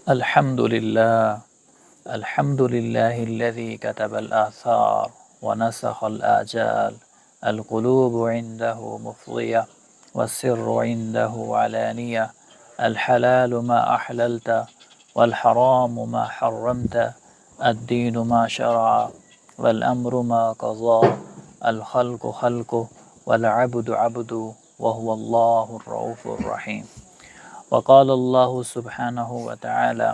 الحمد لله. الحمد لله الذي كتب الآثار ونسخ الآجال. القلوب عنده مفضية والسر عنده علانية. الحلال ما أحللت والحرام ما حرمت. الدين ما شرع والأمر ما قضى. الخلق خلقه والعبد عبده وهو الله الرؤوف الرحيم. وقال الله سبحانه وتعالى: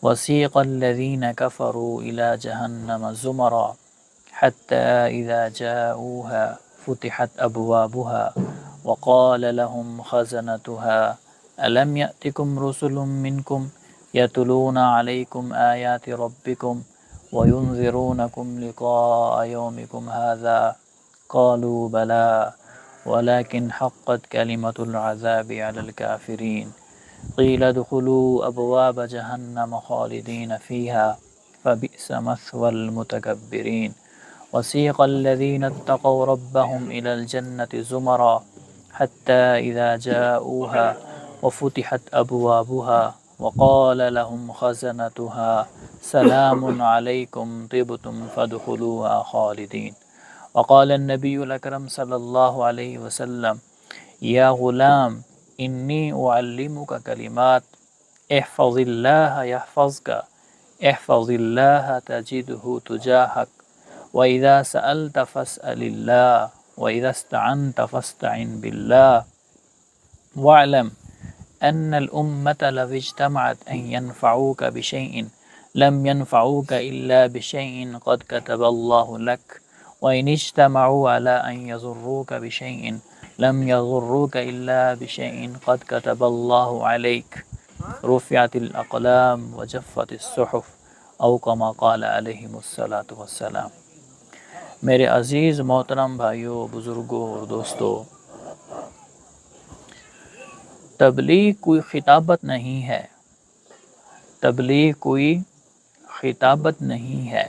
وسيق الذين كفروا إلى جهنم زمرا حتى إذا جاءوها فتحت أبوابها وقال لهم خزنتها ألم يأتكم رسل منكم يتلون عليكم آيات ربكم وينذرونكم لقاء يومكم هذا قالوا بلى ولكن حقت كلمة العذاب على الكافرين قيل ادخلوا أبواب جهنم خالدين فيها فبئس مثوى المتكبرين. وسيق الذين اتقوا ربهم إلى الجنة زمرا حتى إذا جاءوها وفتحت أبوابها وقال لهم خزنتها سلام عليكم طبتم فادخلوها خالدين. وقال النبي الأكرم صلى الله عليه وسلم: يا غلام إني أعلمك كلمات احفظ الله يحفظك احفظ الله تجده تجاهك وإذا سألت فاسأل الله وإذا استعنت فاستعن بالله واعلم أن الأمة لو اجتمعت أن ينفعوك بشيء لم ينفعوك إلا بشيء قد كتب الله لك وإن اجتمعوا على أن يضروك بشيء لم يضروك إلا بشيء قد كتب الله عليك رفعت الأقلام وجفت الصحف او كما قال علیہ الصلاۃ والسلام. میرے عزیز محترم بھائیوں، بزرگوں اور دوستوں، تبلیغ کوئی خطابت نہیں ہے. تبلیغ کوئی خطابت نہیں ہے.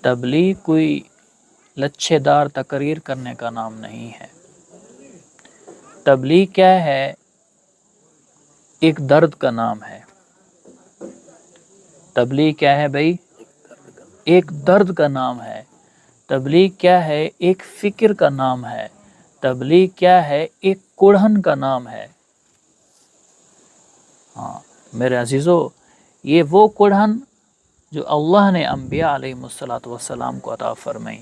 تبلیغ کوئی لچھے دار تقریر کرنے کا نام نہیں ہے. تبلیغ کیا ہے؟ ایک درد کا نام ہے. تبلیغ کیا ہے بھائی؟ ایک درد کا نام ہے. تبلیغ کیا ہے؟ ایک فکر کا نام ہے. تبلیغ کیا ہے؟ ایک کڑھن کا نام ہے. ہاں میرے عزیزو، یہ وہ کڑھن جو اللہ نے انبیاء علیہ السلام کو عطا فرمائی،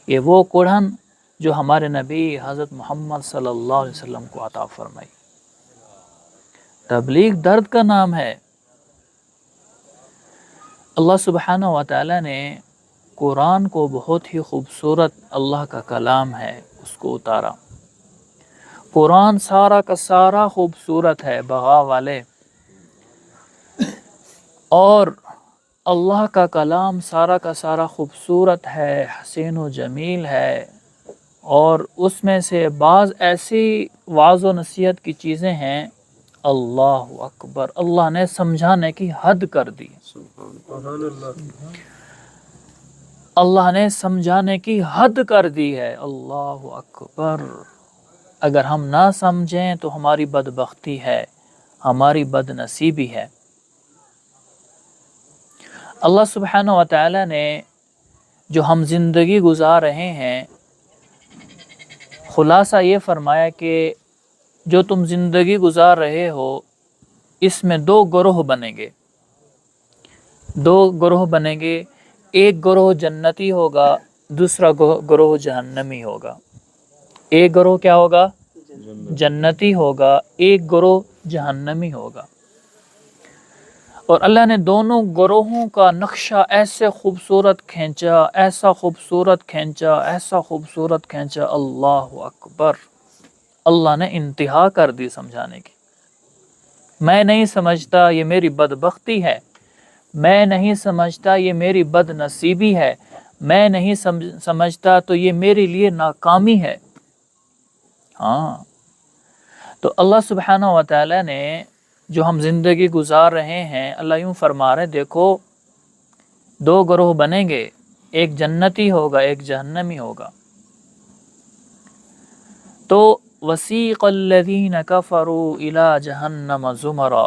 یہ وہ کڑھن جو ہمارے نبی حضرت محمد صلی اللہ علیہ وسلم کو عطا فرمائی. تبلیغ درد کا نام ہے. اللہ سبحانہ و تعالی نے قرآن کو بہت ہی خوبصورت، اللہ کا کلام ہے، اس کو اتارا. قرآن سارا کا سارا خوبصورت ہے بغا والے، اور اللہ کا کلام سارا کا سارا خوبصورت ہے، حسین و جمیل ہے، اور اس میں سے بعض ایسی واعظ و نصیحت کی چیزیں ہیں، اللہ اکبر، اللہ نے سمجھانے کی حد کر دی. اللہ نے سمجھانے کی حد کر دی ہے. اللہ اکبر. اگر ہم نہ سمجھیں تو ہماری بدبختی ہے، ہماری بد نصیبی ہے. اللہ سبحانہ و تعالی نے جو ہم زندگی گزار رہے ہیں، خلاصہ یہ فرمایا کہ جو تم زندگی گزار رہے ہو، اس میں دو گروہ بنیں گے. دو گروہ بنیں گے. ایک گروہ جنتی ہوگا، دوسرا گروہ جہنمی ہوگا. ایک گروہ کیا ہوگا؟ جنتی ہوگا. ایک گروہ جہنمی ہوگا. اور اللہ نے دونوں گروہوں کا نقشہ ایسے خوبصورت کھینچا، ایسا خوبصورت کھینچا، ایسا خوبصورت کھینچا. اللہ اکبر. اللہ نے انتہا کر دی سمجھانے کی. میں نہیں سمجھتا یہ میری بدبختی ہے، میں نہیں سمجھتا یہ میری بد نصیبی ہے، میں نہیں سمجھتا تو یہ میرے لیے ناکامی ہے. ہاں، تو اللہ سبحانہ و تعالی نے جو ہم زندگی گزار رہے ہیں، اللہ یوں فرما رہے، دیکھو دو گروہ بنیں گے، ایک جنتی ہوگا، ایک جہنمی ہوگا. تو وسیق الذین کفروا الی جہنم زمرا،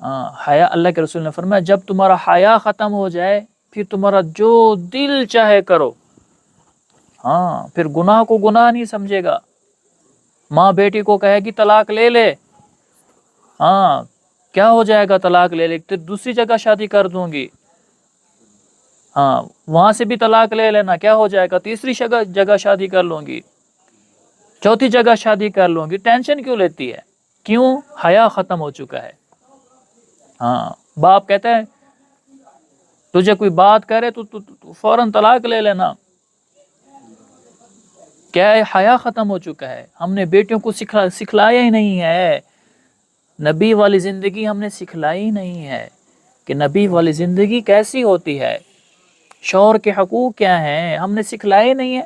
ہاں حیا، اللہ کے رسول نے فرمایا جب تمہارا حیا ختم ہو جائے پھر تمہارا جو دل چاہے کرو. ہاں پھر گناہ کو گناہ نہیں سمجھے گا. ماں بیٹی کو کہے گی طلاق لے لے، ہاں کیا ہو جائے گا طلاق لے لے، پھر دوسری جگہ شادی کر دوں گی. ہاں وہاں سے بھی طلاق لے لینا، کیا ہو جائے گا تیسری جگہ شادی کر لوں گی، چوتھی جگہ شادی کر لوں گی. ٹینشن کیوں لیتی ہے؟ کیوں؟ حیا ختم ہو چکا ہے. ہاں باپ کہتا ہے تجھے کوئی بات کرے تو فوراً طلاق لے لینا. کیا ہے؟ حیا ختم ہو چکا ہے. ہم نے بیٹیوں کو سکھلایا ہی نہیں ہے. نبی والی زندگی ہم نے سکھلائی نہیں ہے کہ نبی والی زندگی کیسی ہوتی ہے، شوہر کے حقوق کیا ہیں، ہم نے سکھلائے نہیں ہے.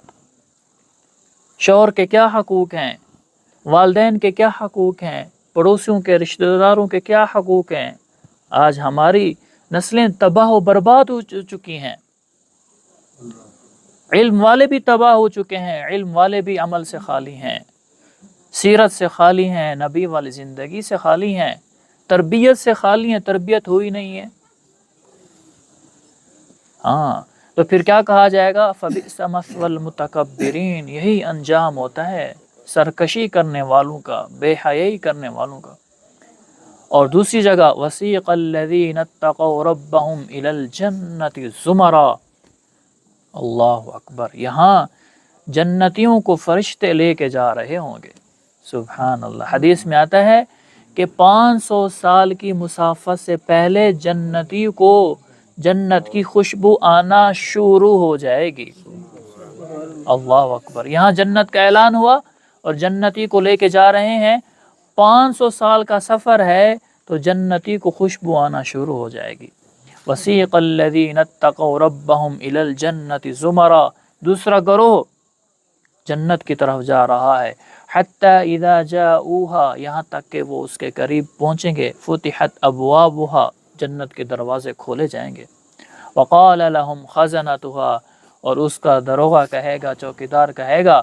شوہر کے کیا حقوق ہیں، والدین کے کیا حقوق ہیں، پڑوسیوں کے، رشتہ داروں کے کیا حقوق ہیں. آج ہماری نسلیں تباہ و برباد ہو چکی ہیں. علم والے بھی تباہ ہو چکے ہیں، علم والے بھی عمل سے خالی ہیں، سیرت سے خالی ہیں، نبی والی زندگی سے خالی ہیں، تربیت سے خالی ہیں، تربیت ہوئی نہیں ہے. ہاں تو پھر کیا کہا جائے گا؟ فَبِئْسَ مَثْوَى الْمُتَكَبِّرِينَ، یہی انجام ہوتا ہے سرکشی کرنے والوں کا، بے حیائی کرنے والوں کا. اور دوسری جگہ وَسِيقَ الَّذِينَ اتَّقَوْا رَبَّهُمْ إِلَى الْجَنَّةِ زُمَرًا. اللہ اکبر، یہاں جنتیوں کو فرشتے لے کے جا رہے ہوں گے. سبحان اللہ. حدیث میں آتا ہے کہ 500 سال کی مسافت سے پہلے جنتی کو جنت کی خوشبو آنا شروع ہو جائے گی. اللہ اکبر. یہاں جنت کا اعلان ہوا اور جنتی کو لے کے جا رہے ہیں. 500 سال کا سفر ہے تو جنتی کو خوشبو آنا شروع ہو جائے گی. وَسِيقَ الَّذِينَ اتَّقَوْا رَبَّهُمْ إِلَى الْجَنَّةِ زُمَرًا، دوسرا گروہ جنت کی طرف جا رہا ہے. حَتَّى إِذَا جَاءُوهَا، یہاں تک کہ وہ اس کے قریب پہنچیں گے. فُتِحَتْ أَبْوَابُهَا، جنت کے دروازے کھولے جائیں گے. وَقَالَ لَهُمْ خَزَنَتُهَا، اور اس کا دروغہ کہے گا، چوکیدار کہے گا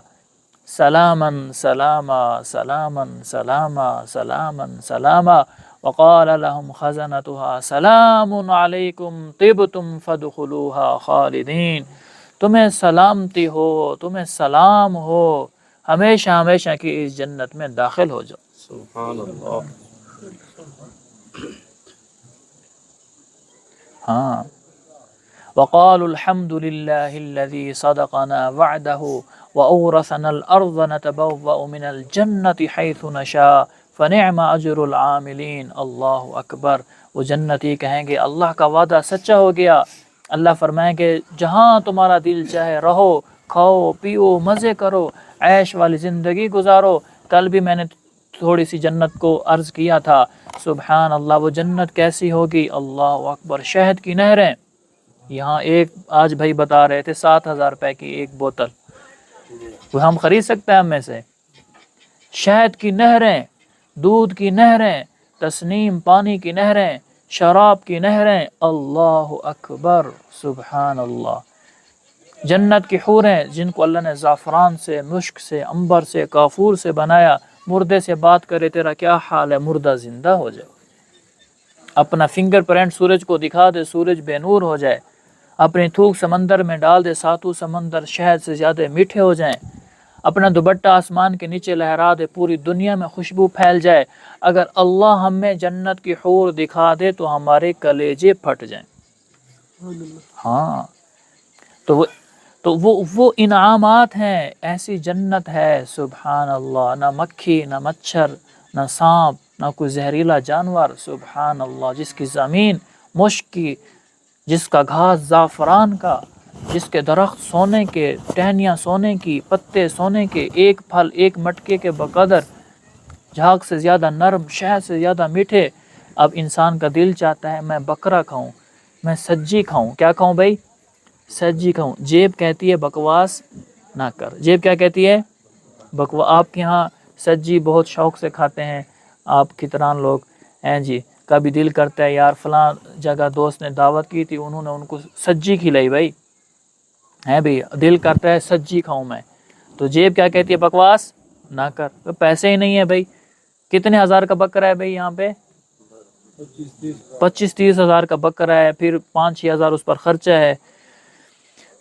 سلاماً سلاما سلاماً سلاما سلاماً سلاما. وقال لهم خزنتها سلام علیکم طبتم فادخلوها خالدین، تمہیں سلامتی ہو، تمہیں سلام ہو، ہمیشہ ہمیشہ کی اس جنت میں داخل ہو جاؤ. سبحان اللہ. ہاں وقالوا الحمد لله الذي صدقنا وعده وأورثنا الأرض نتبوأ من الجنة حيث نشاء فنعم أجر العاملين. اللہ اکبر. وہ جنتی کہیں گے اللہ کا وعدہ سچا ہو گیا. اللہ فرمائیں کہ جہاں تمہارا دل چاہے رہو، کھاؤ پیو، مزے کرو، عیش والی زندگی گزارو. کل بھی میں نے تھوڑی سی جنت کو عرض کیا تھا. سبحان اللہ. وہ جنت کیسی ہوگی؟ اللہ اکبر. شہد کی نہریں. یہاں ایک آج بھائی بتا رہے تھے 7,000 روپے کی ایک بوتل، وہ ہم خرید سکتے ہیں ہم میں سے؟ شہد کی نہریں، دودھ کی نہریں، تسنیم پانی کی نہریں، شراب کی نہریں. اللہ اکبر. سبحان اللہ. جنت کی حوریں جن کو اللہ نے زعفران سے، مشک سے، عنبر سے، کافور سے بنایا. مردے سے بات کرے تیرا کیا حال ہے، مردہ زندہ ہو جائے. اپنا فنگر پرنٹ سورج کو دکھا دے، سورج بے نور ہو جائے. اپنی تھوک سمندر میں ڈال دے، ساتوں سمندر شہد سے زیادہ میٹھے ہو جائیں. اپنا دوپٹہ آسمان کے نیچے لہرا دے، پوری دنیا میں خوشبو پھیل جائے. اگر اللہ ہمیں جنت کی حور دکھا دے تو ہمارے کلیجے پھٹ جائیں. ہاں تو وہ انعامات ہیں، ایسی جنت ہے. سبحان اللہ. نہ مکھی، نہ مچھر، نہ سانپ، نہ کوئی زہریلا جانور. سبحان اللہ. جس کی زمین مشک کی، جس کا گھاس زعفران کا، جس کے درخت سونے کے، ٹہنیاں سونے کی، پتے سونے کے، ایک پھل ایک مٹکے کے بقدر، جھاگ سے زیادہ نرم، شہد سے زیادہ میٹھے. اب انسان کا دل چاہتا ہے میں بکرا کھاؤں، میں سجی کھاؤں. کیا کھاؤں بھائی؟ سجی کھاؤں. جیب کہتی ہے بکواس نہ کر. جیب کیا کہتی ہے؟ آپ کے ہاں سجی بہت شوق سے کھاتے ہیں آپ کتران لوگ ہیں جی. کبھی دل کرتا ہے یار فلاں جگہ دوست نے دعوت کی تھی، انہوں نے ان کو سجی کھلائی بھائی، ہے بھائی دل کرتا ہے سجی کھاؤں میں. تو جیب کیا کہتی ہے؟ بکواس نہ کر. پیسے ہی نہیں ہے بھائی. کتنے ہزار کا بکرا ہے بھائی یہاں پہ؟ 25-30 ہزار کا بکرا ہے، پھر 5-6 ہزار اس پر خرچہ ہے.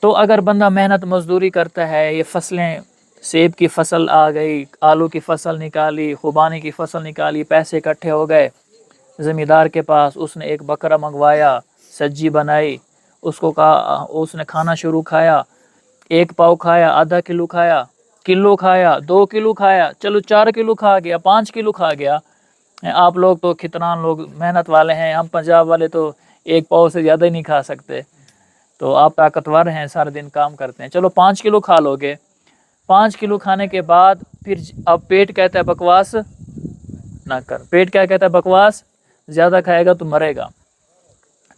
تو اگر بندہ محنت مزدوری کرتا ہے، یہ فصلیں، سیب کی فصل آ گئی، آلو کی فصل نکالی، خوبانی کی فصل نکالی، پیسے اکٹھے ہو گئے زمیندار کے پاس، اس نے ایک بکرا منگوایا، سجی بنائی، اس کو کہا، اس نے کھانا شروع کھایا، 1 پاؤ کھایا، آدھا کلو کھایا، کلو کھایا، 2 کلو کھایا، چلو 4 کلو کھا گیا، 5 کلو کھا گیا. آپ لوگ تو کھتنان لوگ محنت والے ہیں، ہم پنجاب والے تو 1 پاؤ سے زیادہ ہی نہیں کھا سکتے، تو آپ طاقتور ہیں، سارے دن کام کرتے ہیں، چلو 5 کلو کھا لو گے. 5 کلو کھانے کے بعد پھر اب پیٹ کہتا ہے بکواس نہ کر. پیٹ کیا کہتا ہے؟ بکواس، زیادہ کھائے گا تو مرے گا.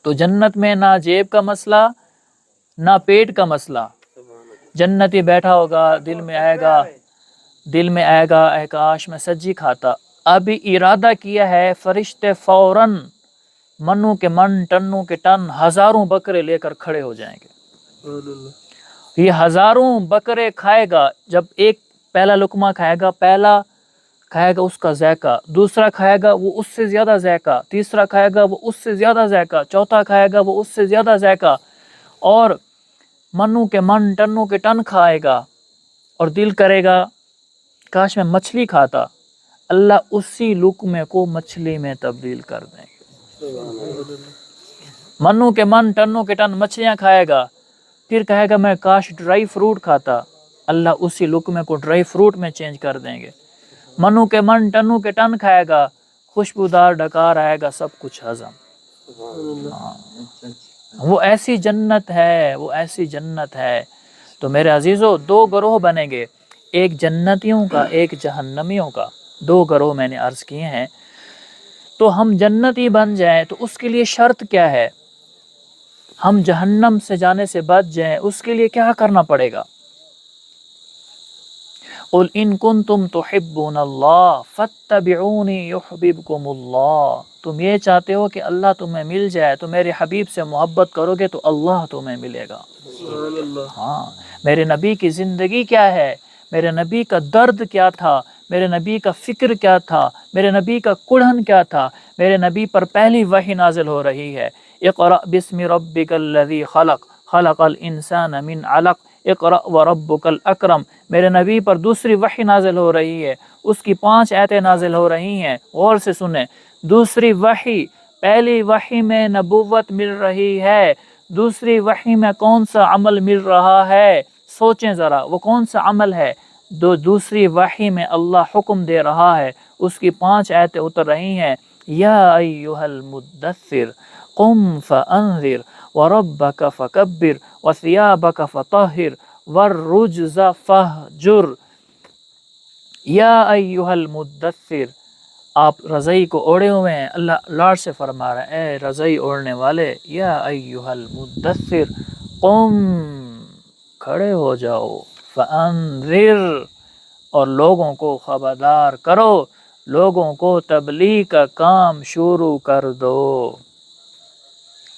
تو جنت میں نہ جیب کا مسئلہ، نہ پیٹ کا مسئلہ. جنتی بیٹھا ہوگا، دل میں آئے گا اے کاش میں سجی کھاتا. ابھی ارادہ کیا ہے، فرشتے فوراً منو کے من، ٹنوں کے ٹن، ہزاروں بکرے لے کر کھڑے ہو جائیں گے. یہ ہزاروں بکرے کھائے گا. جب ایک پہلا لقمہ کھائے گا، پہلا کھائے گا اس کا ذائقہ، دوسرا کھائے گا وہ اس سے زیادہ ذائقہ، تیسرا کھائے گا وہ اس سے زیادہ ذائقہ، چوتھا کھائے گا وہ اس سے زیادہ ذائقہ، اور منو کے من، ٹنوں کے ٹن کھائے گا. اور دل کرے گا کاش میں مچھلی کھاتا. اللہ اسی لقمے کو مچھلی میں تبدیل کر دیں گے. منو کے من، ٹنوں کے ٹن مچھلیاں کھائے گا. پھر کہے گا میں کاش ڈرائی فروٹ کھاتا. اللہ اسی لقمے کو ڈرائی فروٹ میں چینج کر دیں گے. منو کے من، ٹنوں کے ٹن کھائے گا، خوشبودار ڈکار آئے گا، سب کچھ ہضم. وہ ایسی جنت ہے، وہ ایسی جنت ہے. تو میرے عزیزو، 2 گروہ بنیں گے، ایک جنتیوں کا، ایک جہنمیوں کا. 2 گروہ میں نے عرض کیے ہیں. تو ہم جنتی بن جائیں تو اس کے لیے شرط کیا ہے؟ ہم جہنم سے جانے سے بچ جائیں، اس کے لیے کیا کرنا پڑے گا؟ قل ان کنتم تحبون اللہ فاتبعونی یحببکم اللہ. تم یہ چاہتے ہو کہ اللہ تمہیں مل جائے تو میرے حبیب سے محبت کرو گے تو اللہ تمہیں ملے گا. ہاں، میرے نبی کی زندگی کیا ہے، میرے نبی کا درد کیا تھا، میرے نبی کا فکر کیا تھا، میرے نبی کا کڑھن کیا تھا. میرے نبی پر پہلی وحی نازل ہو رہی ہے، اقرأ بسم ربک الذی خلق، خلق الانسان من علق، اقرأ وربک الاکرم. میرے نبی پر دوسری وحی نازل ہو رہی ہے، اس کی 5 آیتیں نازل ہو رہی ہیں. غور سے سنیں، دوسری وحی، پہلی وحی میں نبوت مل رہی ہے، دوسری وحی میں کون سا عمل مل رہا ہے؟ سوچیں ذرا، وہ کون سا عمل ہے؟ دوسری وحی میں اللہ حکم دے رہا ہے، اس کی 5 آیتیں اتر رہی ہیں. یا ایھا المدثر قم فانذر وربک فکبر وثیابک فطہر والرجز فہجر. یا ایھا المدثر، آپ رضائی کو اوڑے ہوئے ہیں، اللہ لاڈ سے فرما رہا ہے، اے رضائی اوڑھنے والے، یا ایھا المدثر قم، کھڑے ہو جاؤ، فانذر، اور لوگوں کو خبردار کرو، لوگوں کو تبلیغ کا کام شروع کر دو.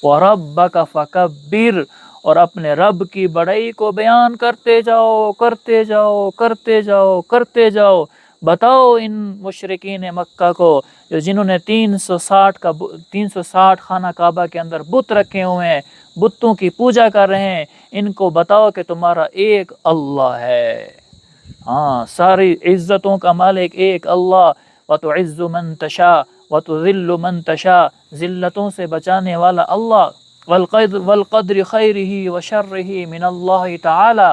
وَرَبَّكَ فَكَبِّرْ، اور اپنے رب کی بڑائی کو بیان کرتے جاؤ، کرتے جاؤ، کرتے جاؤ، کرتے جاؤ. بتاؤ ان مشرکین مکہ کو جو جنہوں نے 360 خانہ کعبہ کے اندر بت رکھے ہوئے ہیں، بتوں کی پوجا کر رہے ہیں، ان کو بتاؤ کہ تمہارا ایک اللہ ہے. ہاں، ساری عزتوں کا مالک ایک اللہ. وَتُعِزُّ مَن تَشَاءُ وَتُذِلُّ مَن تَشَاءُ، ذلتوں سے بچانے والا اللہ. والقدر خیرہ وشرہ من اللہ تعالی.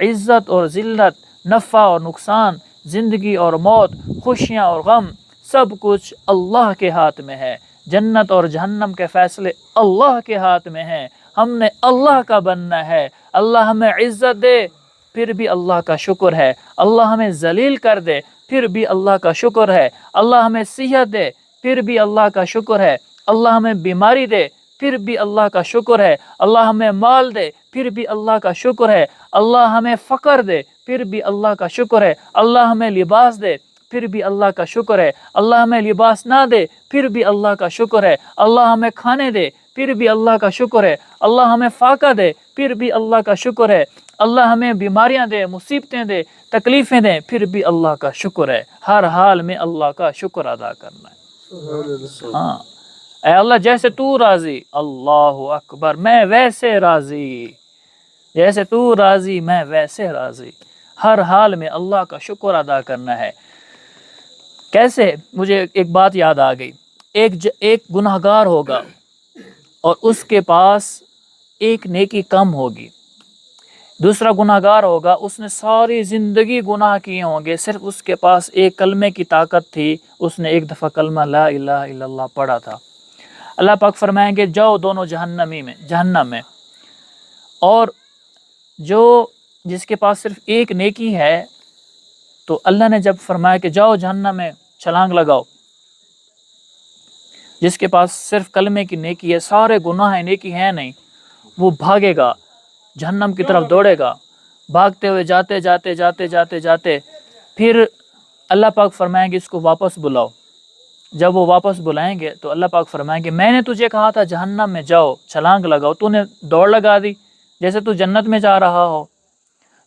عزت اور ذلت، نفع اور نقصان، زندگی اور موت، خوشیاں اور غم، سب کچھ اللہ کے ہاتھ میں ہے. جنت اور جہنم کے فیصلے اللہ کے ہاتھ میں ہیں. ہم نے اللہ کا بننا ہے. اللہ ہمیں عزت دے پھر بھی اللہ کا شکر ہے، اللہ ہمیں ذلیل کر دے پھر بھی اللہ کا شکر ہے، اللہ ہمیں صحت دے پھر بھی اللہ کا شکر ہے، اللہ ہمیں بیماری دے پھر بھی اللہ کا شکر ہے، اللہ ہمیں مال دے پھر بھی اللہ کا شکر ہے، اللہ ہمیں فقر دے پھر بھی اللہ کا شکر ہے، اللہ ہمیں لباس دے پھر بھی اللہ کا شکر ہے، اللہ ہمیں لباس نہ دے پھر بھی اللہ کا شکر ہے، اللہ ہمیں کھانے دے پھر بھی اللہ کا شکر ہے، اللہ ہمیں فاقہ دے پھر بھی اللہ کا شکر ہے، اللہ ہمیں بیماریاں دے، مصیبتیں دے، تکلیفیں دے پھر بھی اللہ کا شکر ہے. ہر حال میں اللہ کا شکر ادا کرنا ہے. ہاں، اے اللہ جیسے تو راضی، اللہ اکبر، میں ویسے راضی، جیسے تو راضی میں ویسے راضی، ہر حال میں اللہ کا شکر ادا کرنا ہے۔ کیسے؟ مجھے ایک بات یاد آ گئی، ایک گناہ گار ہوگا اور اس کے پاس ایک نیکی کم ہوگی، دوسرا گناہ گار ہوگا، اس نے ساری زندگی گناہ کیے ہوں گے، صرف اس کے پاس ایک کلمے کی طاقت تھی، اس نے ایک دفعہ کلمہ لا الہ الا اللہ پڑھا تھا۔ اللہ پاک فرمائیں گے جاؤ دونوں جہنم میں، اور جس کے پاس صرف ایک نیکی ہے، تو اللہ نے جب فرمایا کہ جاؤ جہنم میں چھلانگ لگاؤ، جس کے پاس صرف کلمے کی نیکی ہے، سارے گناہ ہیں، نیکی ہے نہیں، وہ بھاگے گا، جہنم کی طرف دوڑے گا، بھاگتے ہوئے جاتے پھر اللہ پاک فرمائیں گے اس کو واپس بلاؤ۔ جب وہ واپس بلائیں گے تو اللہ پاک فرمائیں گے میں نے تجھے کہا تھا جہنم میں جاؤ چھلانگ لگاؤ، تو نے دوڑ لگا دی جیسے تو جنت میں جا رہا ہو۔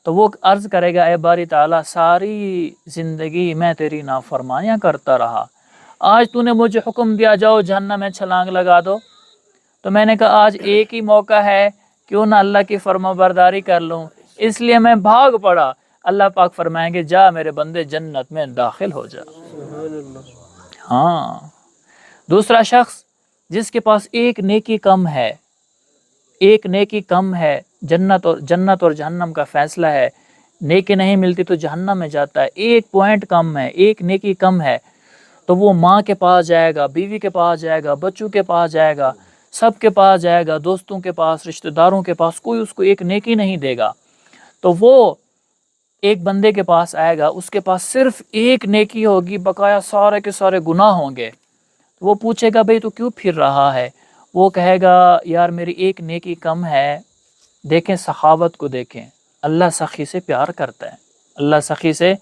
تو وہ عرض کرے گا اے باری تعالیٰ، ساری زندگی میں تیری نافرمانیاں کرتا رہا، آج تو نے مجھے حکم دیا جاؤ جہنم میں چھلانگ لگا دو، تو میں نے کہا آج ایک ہی موقع ہے، کیوں نہ اللہ کی فرما برداری کر لوں، اس لیے میں بھاگ پڑا۔ اللہ پاک فرمائیں گے جا میرے بندے جنت میں داخل ہو جا۔ ہاں، دوسرا شخص جس کے پاس ایک نیکی کم ہے، ایک نیکی کم ہے، جنت اور جہنم کا فیصلہ ہے، نیکی نہیں ملتی تو جہنم میں جاتا ہے، ایک پوائنٹ کم ہے، ایک نیکی کم ہے، تو وہ ماں کے پاس جائے گا، بیوی کے پاس جائے گا، بچوں کے پاس جائے گا، سب کے پاس جائے گا، دوستوں کے پاس، رشتہ داروں کے پاس، کوئی اس کو ایک نیکی نہیں دے گا۔ تو وہ ایک بندے کے پاس آئے گا، اس کے پاس صرف ایک نیکی ہوگی، بقایا سارے کے سارے گناہ ہوں گے۔ وہ پوچھے گا بھئی تو کیوں پھر رہا ہے؟ وہ کہے گا یار میری ایک نیکی کم ہے۔ دیکھیں سخاوت کو، دیکھیں اللہ سخی سے پیار کرتا ہے، اللہ سخی سے۔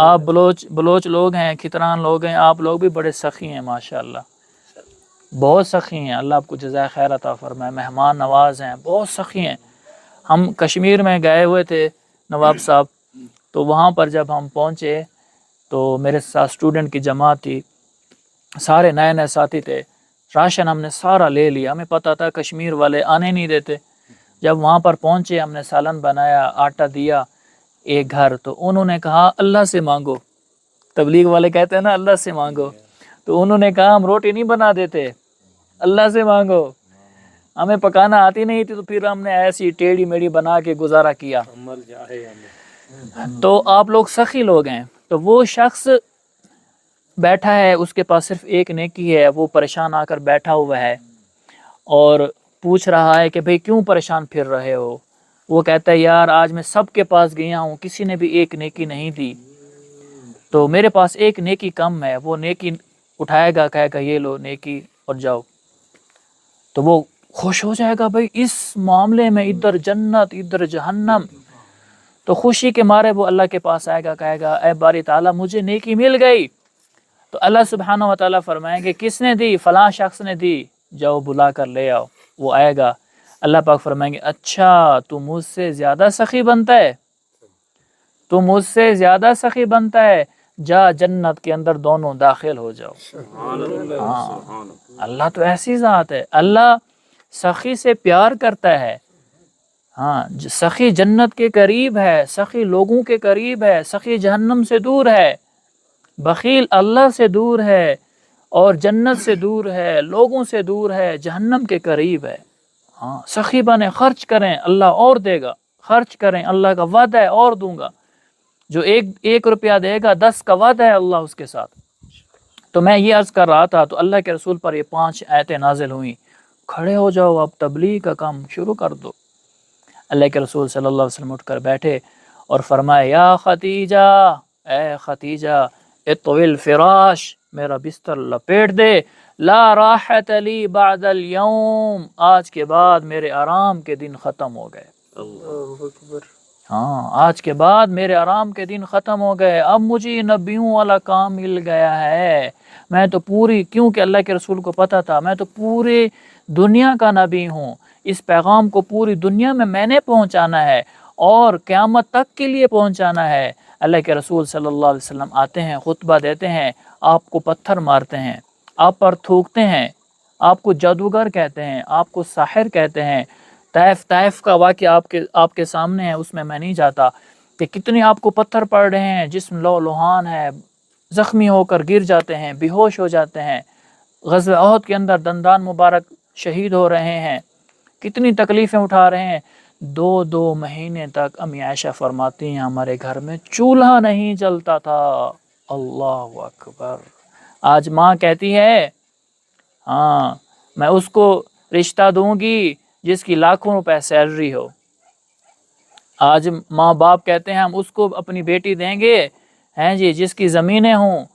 آپ بلوچ لوگ ہیں، کھتران لوگ ہیں، آپ لوگ بھی بڑے سخی ہیں ماشاءاللہ، بہت سخی ہیں، اللہ آپ کو جزائے خیر عطا فرمائے، مہمان نواز ہیں، بہت سخی ہیں۔ ہم کشمیر میں گئے ہوئے تھے نواب صاحب، تو وہاں پر جب ہم پہنچے تو میرے ساتھ اسٹوڈنٹ کی جماعت تھی، سارے نئے ساتھی تھے، راشن ہم نے سارا لے لیا، ہمیں پتہ تھا کشمیر والے آنے نہیں دیتے۔ جب وہاں پر پہنچے ہم نے سالن بنایا، آٹا دیا ایک گھر، تو انہوں نے کہا اللہ سے مانگو، تبلیغ والے کہتے ہیں نا اللہ سے مانگو، تو انہوں نے کہا ہم روٹی نہیں بنا دیتے، اللہ سے مانگو۔ ہمیں پکانا آتی نہیں تھی، تو پھر ہم نے ایسی ٹیڑھی میڑھی بنا کے گزارا کیا۔ تو آپ لوگ سخی لوگ ہیں۔ تو وہ شخص بیٹھا ہے، اس کے پاس صرف ایک نیکی ہے، وہ پریشان آ کر بیٹھا ہوا ہے اور پوچھ رہا ہے کہ بھئی کیوں پریشان پھر رہے ہو؟ وہ کہتا ہے یار آج میں سب کے پاس گیا ہوں، کسی نے بھی ایک نیکی نہیں دی، تو میرے پاس ایک نیکی کم ہے۔ وہ نیکی اٹھائے گا، کہے گا یہ لو نیکی اور جاؤ، تو وہ خوش ہو جائے گا بھئی اس معاملے میں، ادھر جنت ادھر جہنم۔ تو خوشی کے مارے وہ اللہ کے پاس آئے گا، کہے گا اے باری تعالیٰ مجھے نیکی مل گئی۔ تو اللہ سبحانہ و تعالیٰ فرمائیں گے کس نے دی؟ فلاں شخص نے دی، جاؤ بلا کر لے آؤ۔ وہ آئے گا، اللہ پاک فرمائیں گے اچھا تو مجھ سے زیادہ سخی بنتا ہے، تو مجھ سے زیادہ سخی بنتا ہے، جا جنت کے اندر دونوں داخل ہو جاؤ۔ ہاں، اللہ تو ایسی ذات ہے، اللہ سخی سے پیار کرتا ہے۔ ہاں، سخی جنت کے قریب ہے، سخی لوگوں کے قریب ہے، سخی جہنم سے دور ہے، بخیل اللہ سے دور ہے اور جنت سے دور ہے، لوگوں سے دور ہے، جہنم کے قریب ہے۔ ہاں، سخی بنے، خرچ کریں اللہ اور دے گا، خرچ کریں اللہ کا وعدہ ہے اور دوں گا، جو ایک روپیہ دے گا 10 کا وعدہ ہے اللہ اس کے ساتھ۔ تو میں یہ عرض کر رہا تھا، تو اللہ کے رسول پر یہ 5 آیتیں نازل ہوئیں، کھڑے ہو جاؤ اب تبلیغ کا کام شروع کر دو۔ اللہ کے رسول صلی اللہ علیہ وسلم اٹھ کر بیٹھے اور فرمائے یا ختیجہ، اے ختیجہ اطوی الفراش، میرا بستر لپیٹ دے، لا راحت لی بعد اليوم، آج کے بعد میرے آرام کے دن ختم ہو گئے۔ اللہ اکبر۔ ہاں، آج کے بعد میرے آرام کے دن ختم ہو گئے، اب مجھے نبیوں والا کام مل گیا ہے۔ میں تو کیونکہ اللہ کے رسول کو پتا تھا میں تو پوری دنیا کا نبی ہوں، اس پیغام کو پوری دنیا میں نے پہنچانا ہے اور قیامت تک کے لیے پہنچانا ہے۔ اللہ کے رسول صلی اللہ علیہ وسلم آتے ہیں، خطبہ دیتے ہیں، آپ کو پتھر مارتے ہیں، آپ پر تھوکتے ہیں، آپ کو جادوگر کہتے ہیں، آپ کو ساحر کہتے ہیں۔ طائف کا واقعہ آپ کے سامنے ہے، اس میں نہیں جاتا کہ کتنے آپ کو پتھر پڑ رہے ہیں، جسم لو لہان ہے، زخمی ہو کر گر جاتے ہیں، بے ہوش ہو جاتے ہیں۔ غزوہ احد کے اندر دندان مبارک شہید ہو رہے ہیں، کتنی تکلیفیں اٹھا رہے ہیں۔ 2 مہینے تک امی عائشہ فرماتی ہیں ہمارے گھر میں چولہا نہیں جلتا تھا۔ اللہ اکبر۔ آج ماں کہتی ہے ہاں میں اس کو رشتہ دوں گی جس کی لاکھوں روپے سیلری ہو۔ آج ماں باپ کہتے ہیں ہم اس کو اپنی بیٹی دیں گے ہیں جی جس کی زمینیں ہوں،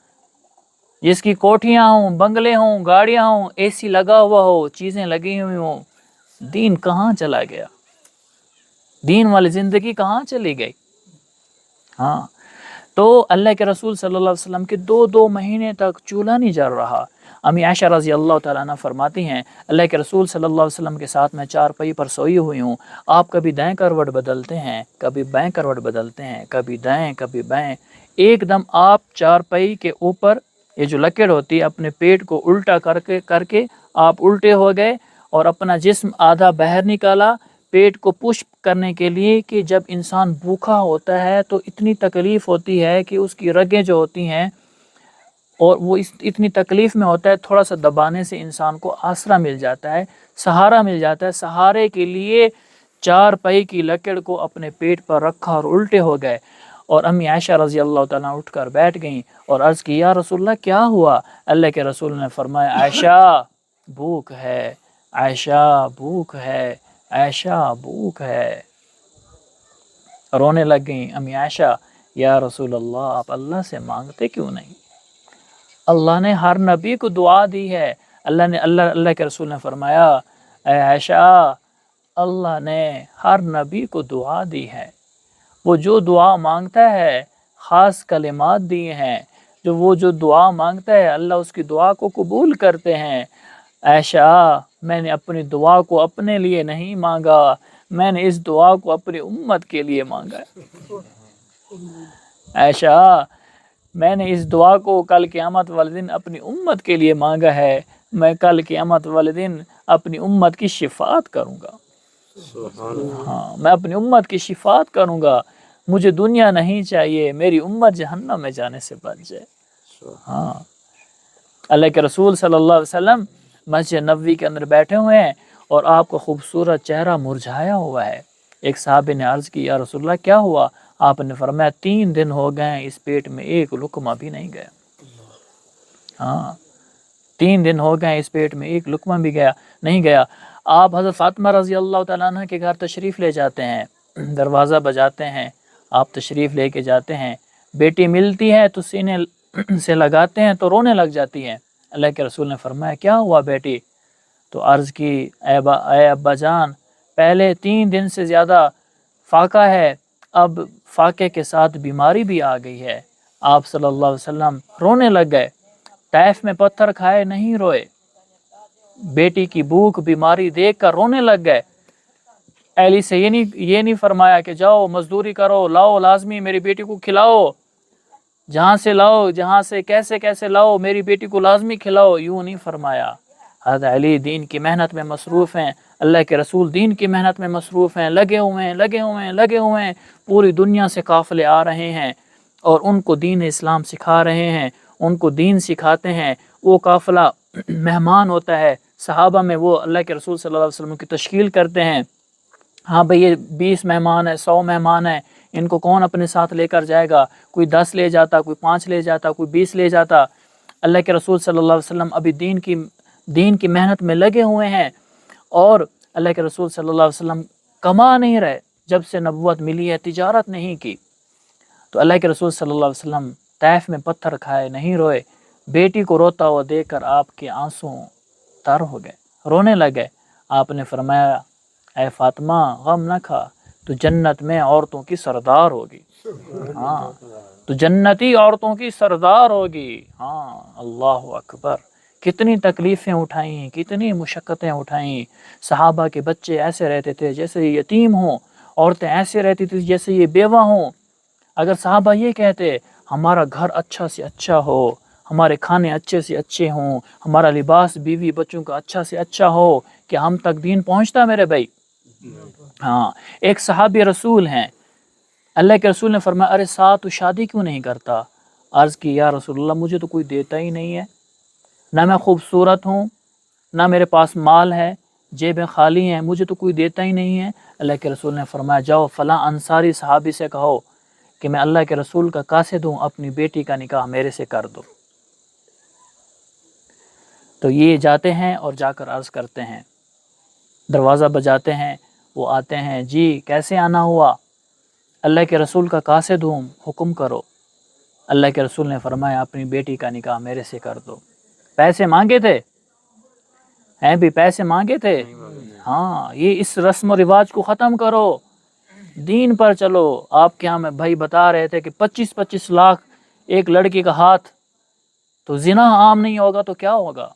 جس کی کوٹھیاں ہوں، بنگلے ہوں، گاڑیاں ہوں، اے سی لگا ہوا ہو، چیزیں لگی ہوئی ہوں۔ دین کہاں چلا گیا؟ دین والی زندگی کہاں چلی گئی؟ ہاں تو اللہ کے رسول صلی اللہ علیہ وسلم کے 2 مہینے تک چولہا نہیں جل رہا۔ امی عائشہ رضی اللہ تعالیٰ عنہ فرماتی ہیں اللہ کے رسول صلی اللہ علیہ وسلم کے ساتھ میں چارپائی پر سوئی ہوئی ہوں، آپ کبھی دائیں کروٹ بدلتے ہیں، کبھی بائیں کروٹ بدلتے ہیں، کبھی دائیں کبھی بائیں، ایک دم آپ چارپائی کے اوپر یہ جو لکڑ ہوتی ہے اپنے پیٹ کو الٹا کر کے آپ الٹے ہو گئے اور اپنا جسم آدھا باہر نکالا پیٹ کو پش کرنے کے لیے کہ جب انسان بھوکا ہوتا ہے تو اتنی تکلیف ہوتی ہے کہ اس کی رگیں جو ہوتی ہیں اور وہ اتنی تکلیف میں ہوتا ہے، تھوڑا سا دبانے سے انسان کو آسرا مل جاتا ہے، سہارا مل جاتا ہے۔ سہارے کے لیے چارپائی کی لکڑ کو اپنے پیٹ پر رکھا اور الٹے ہو گئے، اور امی عائشہ رضی اللہ تعالیٰ اٹھ کر بیٹھ گئیں اور عرض کی یا رسول اللہ کیا ہوا؟ اللہ کے رسول نے فرمایا عائشہ بھوک ہے، عائشہ بھوک ہے، عائشہ بھوک ہے۔ رونے لگ گئیں امی عائشہ، یا رسول اللہ آپ اللہ سے مانگتے کیوں نہیں؟ اللہ نے ہر نبی کو دعا دی ہے۔ اللہ کے رسول نے فرمایا اے عائشہ اللہ نے ہر نبی کو دعا دی ہے، وہ جو دعا مانگتا ہے خاص کلمات دیے ہیں، وہ جو دعا مانگتا ہے اللہ اس کی دعا کو قبول کرتے ہیں۔ عائشہ میں نے اپنی دعا کو اپنے لیے نہیں مانگا، میں نے اس دعا کو اپنی امت کے لیے مانگا ہے۔ عائشہ میں نے اس دعا کو کل قیامت والے دن اپنی امت کے لیے مانگا ہے، میں کل قیامت والے دن اپنی امت کی شفاعت کروں گا۔ ہاں میں اپنی امت کی شفاعت کروں گا، مجھے دنیا نہیں چاہیے، میری امت جہنم میں جانے سے بچ جائے۔ ہاں اللہ کے رسول صلی اللہ علیہ وسلم مسجد نبوی کے اندر بیٹھے ہوئے ہیں اور آپ کا خوبصورت چہرہ مرجھایا ہوا ہے۔ ایک صحابی نے عرض کی یا رسول اللہ کیا ہوا؟ آپ نے فرمایا 3 دن ہو گئے ہیں اس پیٹ میں ایک لقمہ بھی نہیں گیا۔ ہاں 3 دن ہو گئے اس پیٹ میں ایک لقمہ بھی نہیں گیا۔ آپ حضرت فاطمہ رضی اللہ تعالیٰ عنہ کے گھر تشریف لے جاتے ہیں، دروازہ بجاتے ہیں، آپ تشریف لے کے جاتے ہیں، بیٹی ملتی ہے تو سینے سے لگاتے ہیں تو رونے لگ جاتی ہیں۔ اللہ کے رسول نے فرمایا کیا ہوا بیٹی؟ تو عرض کی اے ابا جان پہلے 3 دن سے زیادہ فاقہ ہے، اب فاقے کے ساتھ بیماری بھی آ گئی ہے۔ آپ صلی اللہ علیہ وسلم رونے لگ گئے، طائف میں پتھر کھائے نہیں روئے، بیٹی کی بھوک بیماری دیکھ کر رونے لگ گئے۔ اہلی سے یہ نہیں فرمایا کہ جاؤ مزدوری کرو، لاؤ لازمی میری بیٹی کو کھلاؤ، جہاں سے لاؤ، جہاں سے کیسے لاؤ، میری بیٹی کو لازمی کھلاؤ، یوں نہیں فرمایا۔ حضرت علی دین کی محنت میں مصروف ہیں، اللہ کے رسول دین کی محنت میں مصروف ہیں، لگے ہوئے ہیں، پوری دنیا سے قافلے آ رہے ہیں اور ان کو دین اسلام سکھا رہے ہیں، ان کو دین سکھاتے ہیں۔ وہ قافلہ مہمان ہوتا ہے، صحابہ میں وہ اللہ کے رسول صلی اللہ علیہ وسلم کی تشکیل کرتے ہیں، ہاں بھئی یہ 20 مہمان ہے، 100 مہمان ہے، ان کو کون اپنے ساتھ لے کر جائے گا؟ کوئی 10 لے جاتا، کوئی 5 لے جاتا، کوئی 20 لے جاتا۔ اللہ کے رسول صلی اللہ علیہ وسلم ابھی دین کی محنت میں لگے ہوئے ہیں اور اللہ کے رسول صلی اللہ علیہ وسلم کما نہیں رہے، جب سے نبوت ملی ہے تجارت نہیں کی۔ تو اللہ کے رسول صلی اللہ علیہ وسلم طائف میں پتھر کھائے نہیں روئے، بیٹی کو روتا ہوا دیکھ کر آپ کے آنسو تر ہو گئے، رونے لگے۔ آپ نے فرمایا اے فاطمہ غم نہ کھا، تو جنت میں عورتوں کی سردار ہوگی۔ ہاں تو جنتی عورتوں کی سردار ہوگی۔ ہاں اللہ اکبر، کتنی تکلیفیں اٹھائیں، کتنی مشقتیں اٹھائیں۔ صحابہ کے بچے ایسے رہتے تھے جیسے یہ یتیم ہوں، عورتیں ایسے رہتی تھی جیسے یہ بیوہ ہوں۔ اگر صحابہ یہ کہتے ہمارا گھر اچھا سے اچھا ہو، ہمارے کھانے اچھے سے اچھے ہوں، ہمارا لباس بیوی بچوں کا اچھا سے اچھا ہو کہ ہم تک دین پہنچتا میرے بھائی۔ ہاں، ایک صحابی رسول ہیں، اللہ کے رسول نے فرمایا ارے ساتھ تو شادی کیوں نہیں کرتا؟ عرض کی یا رسول اللہ مجھے تو کوئی دیتا ہی نہیں ہے، نہ میں خوبصورت ہوں، نہ میرے پاس مال ہے، جیبیں خالی ہیں، مجھے تو کوئی دیتا ہی نہیں ہے۔ اللہ کے رسول نے فرمایا جاؤ فلاں انصاری صحابی سے کہو کہ میں اللہ کے رسول کا قاصد ہوں، اپنی بیٹی کا نکاح میرے سے کر دو۔ تو یہ جاتے ہیں اور جا کر عرض کرتے ہیں، دروازہ بجاتے ہیں، وہ آتے ہیں، جی کیسے آنا ہوا؟ اللہ کے رسول کا قاصد ہوں، حکم کرو۔ اللہ کے رسول نے فرمایا اپنی بیٹی کا نکاح میرے سے کر دو۔ پیسے مانگے تھے ہیں بھی، پیسے مانگے تھے؟ ہاں، یہ اس رسم و رواج کو ختم کرو، دین پر چلو۔ آپ کے ہاں میں بھائی بتا رہے تھے کہ 25-25 لاکھ ایک لڑکی کا ہاتھ، تو زنا عام نہیں ہوگا تو کیا ہوگا؟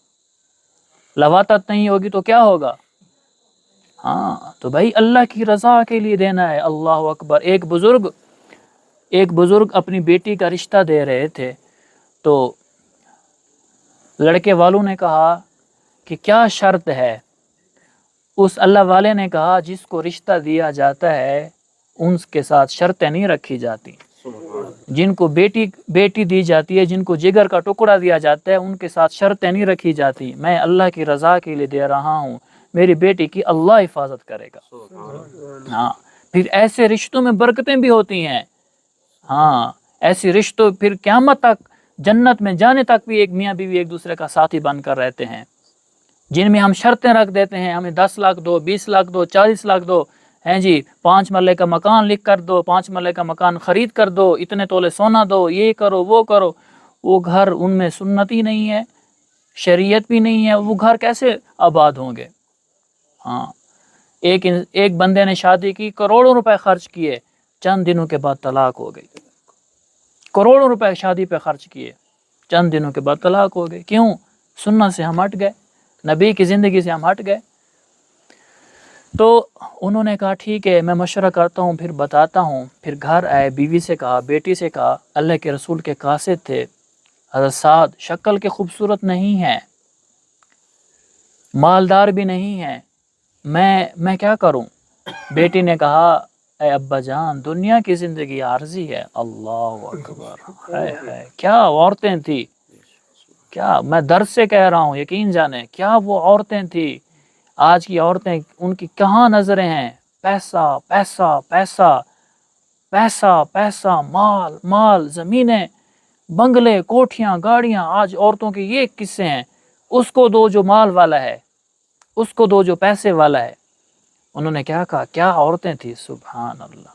لواطت نہیں ہوگی تو کیا ہوگا؟ ہاں، تو بھائی اللہ کی رضا کے لیے دینا ہے۔ اللہ اکبر۔ ایک بزرگ اپنی بیٹی کا رشتہ دے رہے تھے، تو لڑکے والوں نے کہا کہ کیا شرط ہے؟ اس اللہ والے نے کہا جس کو رشتہ دیا جاتا ہے ان کے ساتھ شرطیں نہیں رکھی جاتی، جن کو بیٹی دی جاتی ہے، جن کو جگر کا ٹکڑا دیا جاتا ہے، ان کے ساتھ شرطیں نہیں رکھی جاتی۔ میں اللہ کی رضا کے لیے دے رہا ہوں، میری بیٹی کی اللہ حفاظت کرے گا۔ ہاں، پھر ایسے رشتوں میں برکتیں بھی ہوتی ہیں۔ ہاں، ایسی رشتوں پھر قیامت تک، جنت میں جانے تک بھی ایک میاں بیوی ایک دوسرے کا ساتھی بن کر رہتے ہیں، جن میں ہم شرطیں رکھ دیتے ہیں، ہمیں 10 لاکھ دو، 20 لاکھ دو، 40 لاکھ دو، ہیں جی 5 مرلے کا مکان لکھ کر دو، 5 مرلے کا مکان خرید کر دو، اتنے تولے سونا دو، یہ کرو وہ کرو۔ وہ گھر ان میں سنت ہی نہیں ہے، شریعت بھی نہیں ہے، وہ گھر کیسے آباد ہوں گے؟ ہاں، ایک بندے نے شادی کی، کروڑوں روپے خرچ کیے، چند دنوں کے بعد طلاق ہو گئی۔ کروڑوں روپے شادی پہ خرچ کیے، چند دنوں کے بعد طلاق ہو گئی۔ کیوں؟ سنت سے ہم ہٹ گئے، نبی کی زندگی سے ہم ہٹ گئے۔ تو انہوں نے کہا ٹھیک ہے میں مشورہ کرتا ہوں، پھر بتاتا ہوں۔ پھر گھر آئے، بیوی سے کہا، بیٹی سے کہا، اللہ کے رسول کے قاصد تھے حضرت سعد، شکل کے خوبصورت نہیں ہیں، مالدار بھی نہیں ہیں، میں کیا کروں؟ بیٹی نے کہا اے ابا جان دنیا کی زندگی عارضی ہے۔ اللہ اکبر، کیا عورتیں تھی، کیا میں درد سے کہہ رہا ہوں، یقین جانیں کیا وہ عورتیں تھی۔ آج کی عورتیں ان کی کہاں نظریں ہیں؟ پیسہ پیسہ پیسہ پیسہ پیسہ، مال مال، زمینیں، بنگلے، کوٹھیاں، گاڑیاں۔ آج عورتوں کے یہ قصے ہیں، اس کو دو جو مال والا ہے، اس کو دو جو پیسے والا ہے۔ انہوں نے کیا کہا؟ کیا عورتیں تھی، سبحان اللہ۔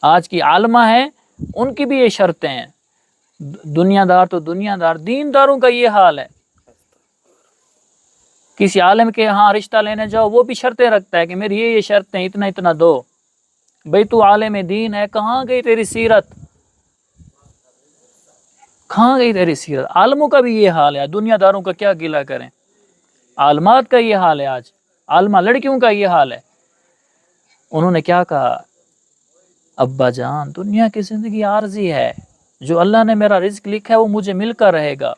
آج کی عالمہ ہیں، ان کی بھی یہ شرطیں ہیں۔ دنیا دار تو دنیا دار، دین داروں کا یہ حال ہے۔ کسی عالم کے ہاں رشتہ لینے جاؤ، وہ بھی شرطیں رکھتا ہے کہ میری یہ شرطیں، اتنا اتنا دو۔ بھئی تو عالم دین ہے، کہاں گئی تیری سیرت؟ کہاں گئی تیری سیرت؟ عالموں کا بھی یہ حال ہے، دنیا داروں کا کیا گلہ کریں۔ عالمات کا یہ حال ہے، آج عالمہ لڑکیوں کا یہ حال ہے۔ انہوں نے کیا کہا؟ ابا جان دنیا کی زندگی عارضی ہے، جو اللہ نے میرا رزق لکھا ہے وہ مجھے مل کر رہے گا،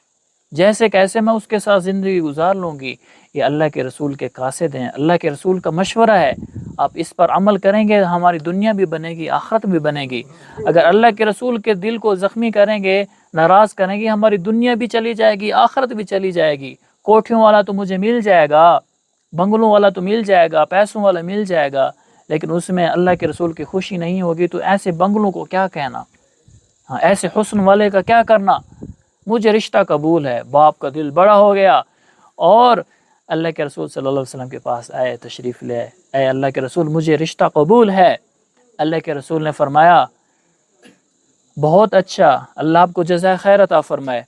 جیسے کیسے میں اس کے ساتھ زندگی گزار لوں گی۔ یہ اللہ کے رسول کے قاصد ہیں، اللہ کے رسول کا مشورہ ہے، آپ اس پر عمل کریں گے ہماری دنیا بھی بنے گی، آخرت بھی بنے گی۔ اگر اللہ کے رسول کے دل کو زخمی کریں گے، ناراض کریں گے، ہماری دنیا بھی چلی جائے گی، آخرت بھی چلی جائے گی۔ کوٹھیوں والا تو مجھے مل جائے گا، بنگلوں والا تو مل جائے گا، پیسوں والا مل جائے گا، لیکن اس میں اللہ کے رسول کی خوشی نہیں ہوگی، تو ایسے بنگلوں کو کیا کہنا، ہاں ایسے حسن والے کا کیا کرنا۔ مجھے رشتہ قبول ہے۔ باپ کا دل بڑا ہو گیا اور اللہ کے رسول صلی اللہ علیہ وسلم کے پاس آئے، تشریف لے، اے اللہ کے رسول مجھے رشتہ قبول ہے۔ اللہ کے رسول نے فرمایا بہت اچھا، اللہ آپ کو جزائے خیر عطا فرمائے۔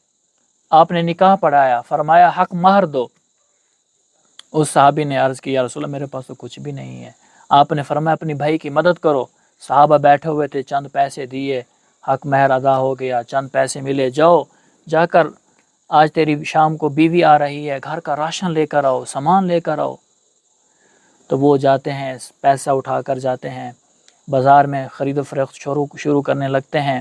آپ نے نکاح پڑھایا، فرمایا حق مہر دو۔ اس صحابی نے عرض کی یا رسول اللہ میرے پاس تو کچھ بھی نہیں ہے۔ آپ نے فرمایا اپنی بھائی کی مدد کرو۔ صحابہ بیٹھے ہوئے تھے، چند پیسے دیے، حق مہر ادا ہو گیا، چند پیسے ملے، جاؤ جا کر آج تیری شام کو بیوی آ رہی ہے، گھر کا راشن لے کر آؤ، سامان لے کر آؤ۔ تو وہ جاتے ہیں، پیسہ اٹھا کر جاتے ہیں، بازار میں خرید و فروخت شروع کرنے لگتے ہیں۔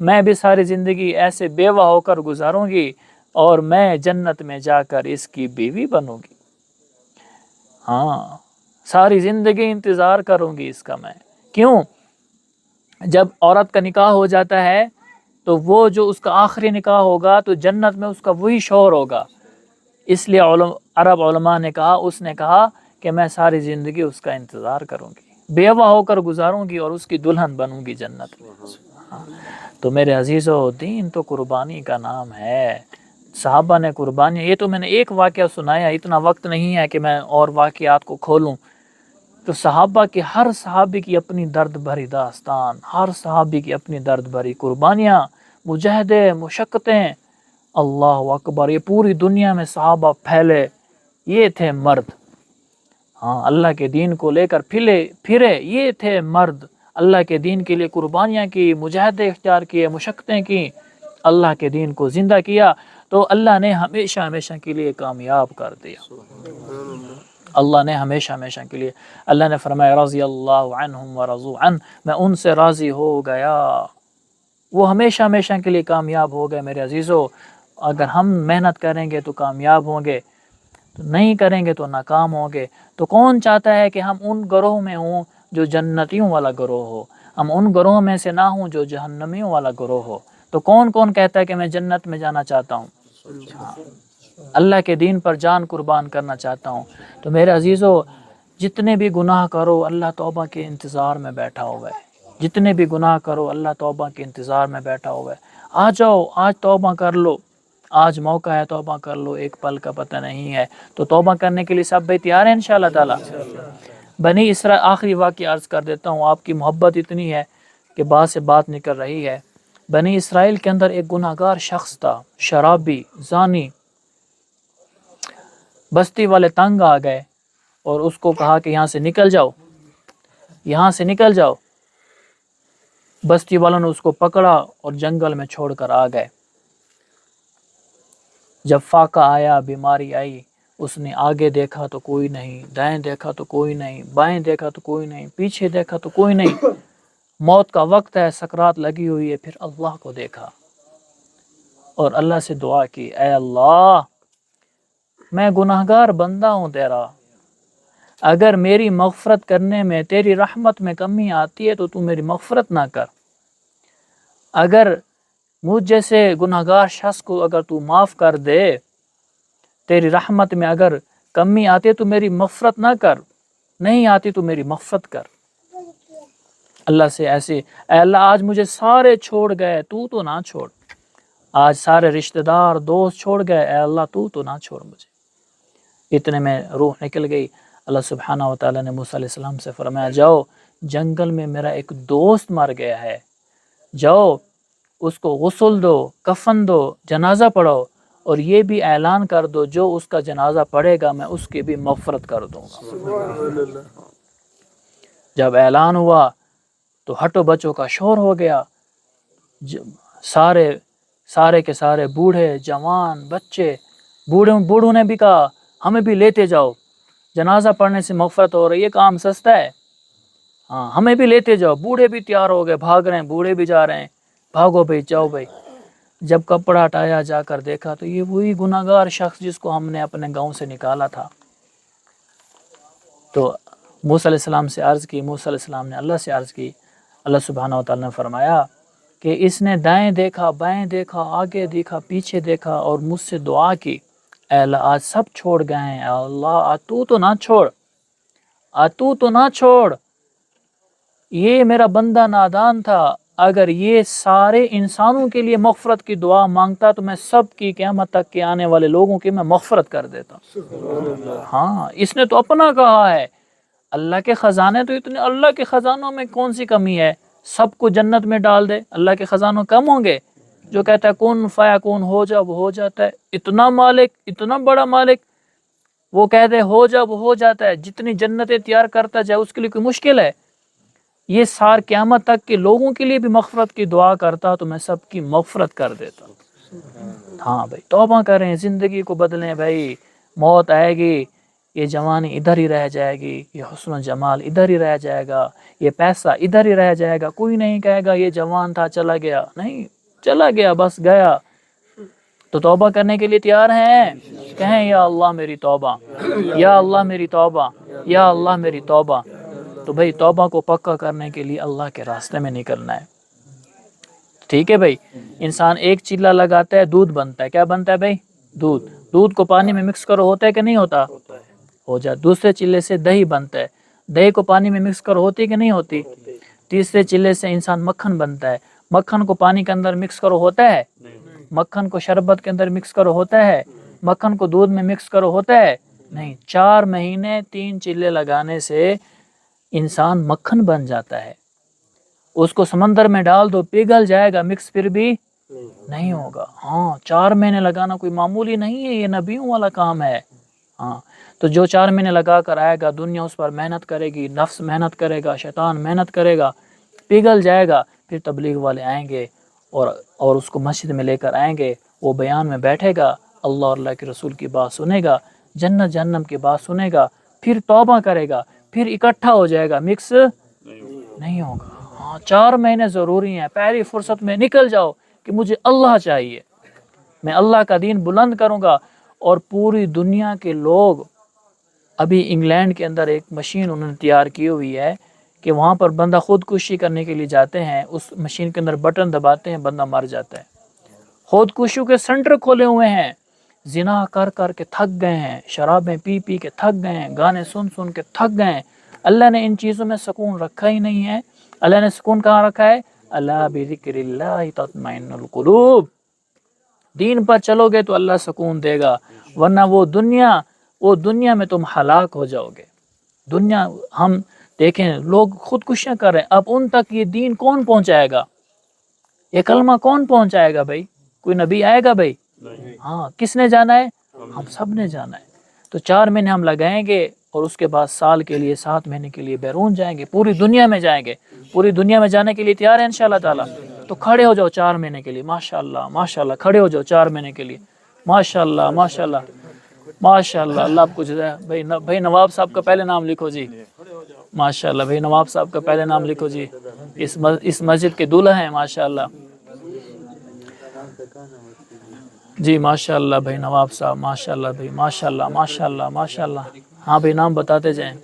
میں بھی ساری زندگی ایسے بیوہ ہو کر گزاروں گی اور میں جنت میں جا کر اس کی بیوی بنوں گی. ہاں ساری زندگی انتظار کروں گی اس کا میں. کیوں؟ جب عورت کا نکاح ہو جاتا ہے تو وہ جو اس کا آخری نکاح ہوگا تو جنت میں اس کا وہی شوہر ہوگا. اس لیے عرب علماء نے کہا، اس نے کہا کہ میں ساری زندگی اس کا انتظار کروں گی، بیوہ ہو کر گزاروں گی اور اس کی دلہن بنوں گی جنت میں. تو میرے عزیزو، دین تو قربانی کا نام ہے. صحابہ نے قربانی، یہ تو میں نے ایک واقعہ سنایا، اتنا وقت نہیں ہے کہ میں اور واقعات کو کھولوں. تو صحابہ کی، ہر صحابی کی اپنی درد بھری داستان، ہر صحابی کی اپنی درد بھری قربانیاں، مجاہدے، مشقتیں. اللہ اکبر، یہ پوری دنیا میں صحابہ پھیلے، یہ تھے مرد. ہاں، اللہ کے دین کو لے کر پھرے، یہ تھے مرد. اللہ کے دین کے لیے قربانیاں کی، مجاہدے اختیار کیے، مشقتیں کی، اللہ کے دین کو زندہ کیا، تو اللہ نے ہمیشہ ہمیشہ کے لیے کامیاب کر دیا. اللہ نے ہمیشہ ہمیشہ کے لیے، اللہ نے فرمایا رضی اللہ عنہم ورضوا عنہ، میں ان سے راضی ہو گیا. وہ ہمیشہ ہمیشہ کے لیے کامیاب ہو گئے. میرے عزیزو، اگر ہم محنت کریں گے تو کامیاب ہوں گے، نہیں کریں گے تو ناکام ہوں گے. تو کون چاہتا ہے کہ ہم ان گروہ میں ہوں جو جنتیوں والا گروہ ہو، ہم ان گروہ میں سے نہ ہوں جو جہنمیوں والا گروہ ہو. تو کون کون کہتا ہے کہ میں جنت میں جانا چاہتا ہوں؟ اللہ کے دین پر جان قربان کرنا چاہتا ہوں. تو میرے عزیزو، جتنے بھی گناہ کرو اللہ توبہ کے انتظار میں بیٹھا ہوا ہے. جتنے بھی گناہ کرو اللہ توبہ کے انتظار میں بیٹھا ہوا ہے. آ جاؤ، آج توبہ کر لو، آج موقع ہے، توبہ کر لو، ایک پل کا پتہ نہیں ہے. تو توبہ کرنے کے لیے سب بھائی تیار ہیں انشاءاللہ تعالی. بنی اسرائیل، آخری واقعہ عرض کر دیتا ہوں، آپ کی محبت اتنی ہے کہ بات سے بات نکل رہی ہے. بنی اسرائیل کے اندر ایک گناہگار شخص تھا، شرابی، زانی. بستی والے تنگ آ گئے اور اس کو کہا کہ یہاں سے نکل جاؤ، یہاں سے نکل جاؤ. بستی والوں نے اس کو پکڑا اور جنگل میں چھوڑ کر آ گئے. جب فاقہ آیا، بیماری آئی، اس نے آگے دیکھا تو کوئی نہیں، دائیں دیکھا تو کوئی نہیں، بائیں دیکھا تو کوئی نہیں، پیچھے دیکھا تو کوئی نہیں. موت کا وقت ہے، سکرات لگی ہوئی ہے. پھر اللہ کو دیکھا اور اللہ سے دعا کی، اے اللہ، میں گناہگار بندہ ہوں تیرا، اگر میری مغفرت کرنے میں، تیری رحمت میں کمی آتی ہے تو تو میری مغفرت نہ کر. اگر مجھ جیسے گناہگار شخص کو اگر تو معاف کر دے، تیری رحمت میں اگر کمی آتی ہے تو میری مغفرت نہ کر، نہیں آتی تو میری مغفرت کر. اللہ سے ایسے، اے اللہ آج مجھے سارے چھوڑ گئے، تو نہ چھوڑ. آج سارے رشتہ دار، دوست چھوڑ گئے، اے اللہ تو نہ چھوڑ مجھے. اتنے میں روح نکل گئی. اللہ سبحانہ و تعالیٰ نے موسیٰ علیہ السلام سے فرمایا، جاؤ، جنگل میں میرا ایک دوست مر گیا ہے، جاؤ اس کو غسل دو، کفن دو، جنازہ پڑھو، اور یہ بھی اعلان کر دو جو اس کا جنازہ پڑھے گا میں اس کی بھی مغفرت کر دوں گا. جب اعلان ہوا تو ہٹو بچوں کا شور ہو گیا. سارے کے سارے بوڑھے، جوان، بچے، بوڑھوں نے بھی کہا ہمیں بھی لیتے جاؤ، جنازہ پڑھنے سے مغفرت ہو رہی ہے، کام سستا ہے، ہاں ہمیں بھی لیتے جاؤ. بوڑھے بھی تیار ہو گئے، بھاگ رہے ہیں، بوڑھے بھی جا رہے ہیں، بھاگو بھائی، جاؤ بھائی. جب کپڑا ہٹایا، جا کر دیکھا تو یہ وہی گناہگار شخص جس کو ہم نے اپنے گاؤں سے نکالا تھا. تو موسیٰ علیہ السلام سے عرض کی، موسیٰ علیہ السلام نے اللہ سے عرض کی. اللہ سبحانہ و تعالیٰ نے فرمایا کہ اس نے دائیں دیکھا، بائیں دیکھا، آگے دیکھا، پیچھے دیکھا اور مجھ سے دعا کی، اے اللہ آج سب چھوڑ گئے ہیں، اے اللہ آج تو نہ چھوڑ، آج تو نہ چھوڑ. یہ میرا بندہ نادان تھا، اگر یہ سارے انسانوں کے لیے مغفرت کی دعا مانگتا تو میں سب کی قیامت تک کے آنے والے لوگوں کی میں مغفرت کر دیتا. ہاں، اس نے تو اپنا کہا ہے. اللہ کے خزانے تو اتنے، اللہ کے خزانوں میں کون سی کمی ہے؟ سب کو جنت میں ڈال دے، اللہ کے خزانوں کم ہوں گے؟ جو کہتا ہے کون فیکون، ہو جا وہ ہو جاتا ہے. اتنا مالک، اتنا بڑا مالک، وہ کہہ دے ہو جا وہ ہو جاتا ہے. جتنی جنتیں تیار کرتا جائے اس کے لیے کوئی مشکل ہے؟ یہ سار قیامت تک کے لوگوں کے لیے بھی مغفرت کی دعا کرتا تو میں سب کی مغفرت کر دیتا. ہاں بھائی، توبہ کریں، زندگی کو بدلیں بھائی، موت آئے گی. یہ جوانی ادھر ہی رہ جائے گی، یہ حسن و جمال ادھر ہی رہ جائے گا، یہ پیسہ ادھر ہی رہ جائے گا، کوئی نہیں کہے گا یہ جوان تھا چلا گیا، نہیں، چلا گیا بس گیا۔ تو توبہ کرنے کے لیے تیار ہیں؟ کہیں یا اللہ میری توبہ، یا اللہ میری توبہ، یا اللہ میری توبہ۔ تو بھئی توبہ کو پکا کرنے کے لیے اللہ کے راستے میں نکلنا ہے، ٹھیک ہے بھئی۔ انسان ایک چلہ لگاتا ہے، دودھ بنتا ہے، کیا بنتا ہے بھئی؟ دودھ کو پانی میں مکس کرو ہوتا ہے کہ نہیں ہوتا؟ ہو جائے۔ دوسرے چلے سے دہی بنتا ہے، دہی کو پانی میں مکس کرو ہوتی کہ نہیں ہوتی؟ تیسرے چلے سے انسان مکھن بنتا ہے، مکھن کو پانی کے اندر مکس کرو ہوتا ہے؟ مکھن کو شربت کے اندر مکس کرو ہوتا ہے؟ مکھن کو دودھ میں مکس کرو ہوتا ہے؟ نہیں۔ 4 مہینے 3 چلے لگانے سے انسان مکھن بن جاتا ہے۔ اس کو سمندر میں ڈال دو پگھل جائے گا، مکس پھر بھی نہیں ہوگا۔ ہاں، 4 مہینے لگانا کوئی معمولی نہیں ہے، یہ نبیوں والا کام ہے۔ ہاں، تو جو 4 مہینے لگا کر آئے گا، دنیا اس پر محنت کرے گی، نفس محنت کرے گا، شیطان محنت کرے گا، پگھل جائے گا، پھر تبلیغ والے آئیں گے اور اس کو مسجد میں لے کر آئیں گے، وہ بیان میں بیٹھے گا، اللہ اور اللہ کے رسول کی بات سنے گا، جنت جہنم کی بات سنے گا، پھر توبہ کرے گا، پھر اکٹھا ہو جائے گا، مکس نہیں ہوگا۔ ہاں، 4 مہینے ضروری ہیں، پہلی فرصت میں نکل جاؤ کہ مجھے اللہ چاہیے، میں اللہ کا دین بلند کروں گا۔ اور پوری دنیا کے لوگ، ابھی انگلینڈ کے اندر ایک مشین انہوں نے تیار کی ہوئی ہے کہ وہاں پر بندہ خودکشی کرنے کے لیے جاتے ہیں، اس مشین کے اندر بٹن دباتے ہیں، بندہ مر جاتا ہے۔ خودکشیوں کے سنٹر کھولے ہوئے ہیں، زنا کر کر کے تھک گئے ہیں، شرابیں پی پی کے تھک گئے ہیں، گانے سن سن کے تھک گئے ہیں۔ اللہ نے ان چیزوں میں سکون رکھا ہی نہیں ہے۔ اللہ نے سکون کہاں رکھا ہے؟ الا بذکر اللہ تطمئن القلوب۔ دین پر چلو گے تو اللہ سکون دے گا، ورنہ وہ دنیا میں تم ہلاک ہو جاؤ گے۔ دنیا، ہم دیکھیں لوگ خودکشیاں کر رہے ہیں، اب ان تک یہ دین کون پہنچائے گا؟ یہ کلمہ کون پہنچائے گا بھائی؟ کوئی نبی آئے گا بھائی؟ ہاں، کس نے جانا ہے؟ ہم سب نے جانا ہے۔ تو 4 مہینے ہم لگائیں گے اور اس کے بعد سال کے لیے 7 مہینے کے لیے بیرون جائیں گے، پوری دنیا میں جائیں گے۔ پوری دنیا میں جانے کے لیے تیار ہیں انشاءاللہ تعالی؟ تو کھڑے ہو جاؤ 4 مہینے کے لیے، ماشاءاللہ ماشاءاللہ، کھڑے ہو جاؤ 4 مہینے کے لیے، ماشاءاللہ ماشاءاللہ ماشاءاللہ۔ اللہ آپ کو جزائے۔ بھائی نواب صاحب کا پہلے نام لکھو جی، ماشاءاللہ۔ بھائی نواب صاحب کا پہلے نام لکھو جی، اس مسجد کے دولہا ہیں ماشاءاللہ جی، ماشاءاللہ بھائی نواب صاحب، ماشاءاللہ بھائی، ماشاءاللہ ماشاءاللہ ماشاءاللہ۔ ہاں بھائی نام بتاتے جائیں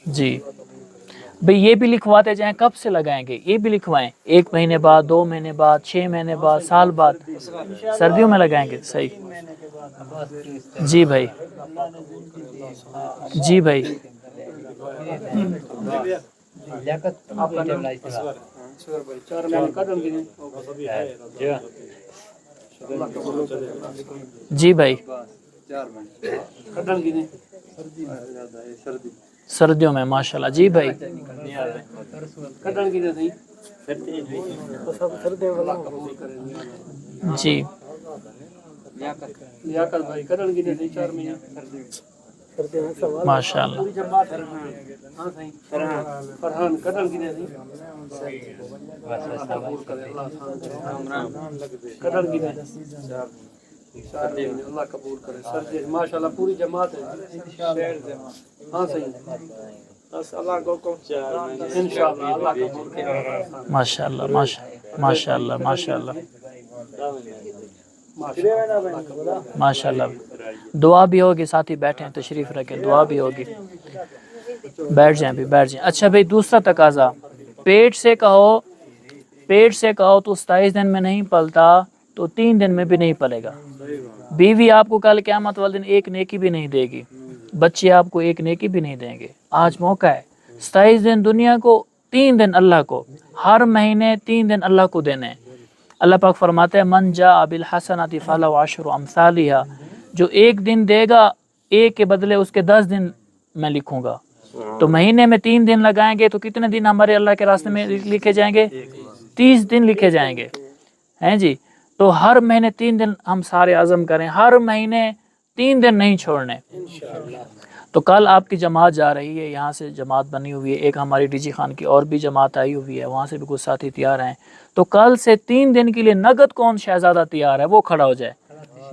جی بھئی، یہ بھی لکھواتے جائیں، کب سے لگائیں گے یہ بھی لکھوائیں، 1 مہینے بعد، 2 مہینے بعد، 6 مہینے بعد، سال بعد، سردیوں میں لگائیں گے، صحیح جی بھائی، جی بھائی جی بھائی، سردیوں میں ماشاءاللہ جی بھائی جی ماشاءاللہ اللہ قبول کرے سر جی، ماشاءاللہ پوری جماعت ہے۔ ہاں صحیح، بس اللہ کو انشاءاللہ اللہ قبول کرے۔ ماشاءاللہ ماشاءاللہ ماشاءاللہ ماشاءاللہ۔ دعا بھی ہوگی، ساتھی بیٹھیں تشریف رکھیں، دعا بھی ہوگی، بیٹھ جائیں بھی، بیٹھ جائیں۔ اچھا بھئی، دوسرا تقاضا، پیٹ سے کہو تو 27 دن میں نہیں پلتا تو 3 دن میں بھی نہیں پلے گا۔ بیوی آپ کو کل قیامت والے دن 1 نیکی بھی نہیں دے گی، بچے آپ کو 1 نیکی بھی نہیں دیں گے۔ آج موقع ہے، 27 دن دنیا کو، 3 دن اللہ کو، ہر مہینے 3 دن اللہ کو دینے۔ اللہ پاک فرماتے ہیں من جاء بالحسنۃ فلہ عشر امثالھا، جو 1 دن دے گا 1 کے بدلے اس کے 10 دن میں لکھوں گا۔ تو مہینے میں 3 دن لگائیں گے تو کتنے دن ہمارے اللہ کے راستے میں لکھے جائیں گے؟ 30 دن لکھے جائیں گے، ہیں جی۔ تو ہر مہینے 3 دن ہم سارے عزم کریں، ہر مہینے 3 دن نہیں چھوڑنے۔ تو کل آپ کی جماعت جا رہی ہے، یہاں سے جماعت بنی ہوئی ہے، ایک ہماری ڈی جی خان کی اور بھی جماعت آئی ہوئی ہے، وہاں سے بھی کچھ ساتھی تیار ہیں۔ تو کل سے 3 دن کے لیے نگد کون شہزادہ تیار ہے وہ کھڑا ہو جائے،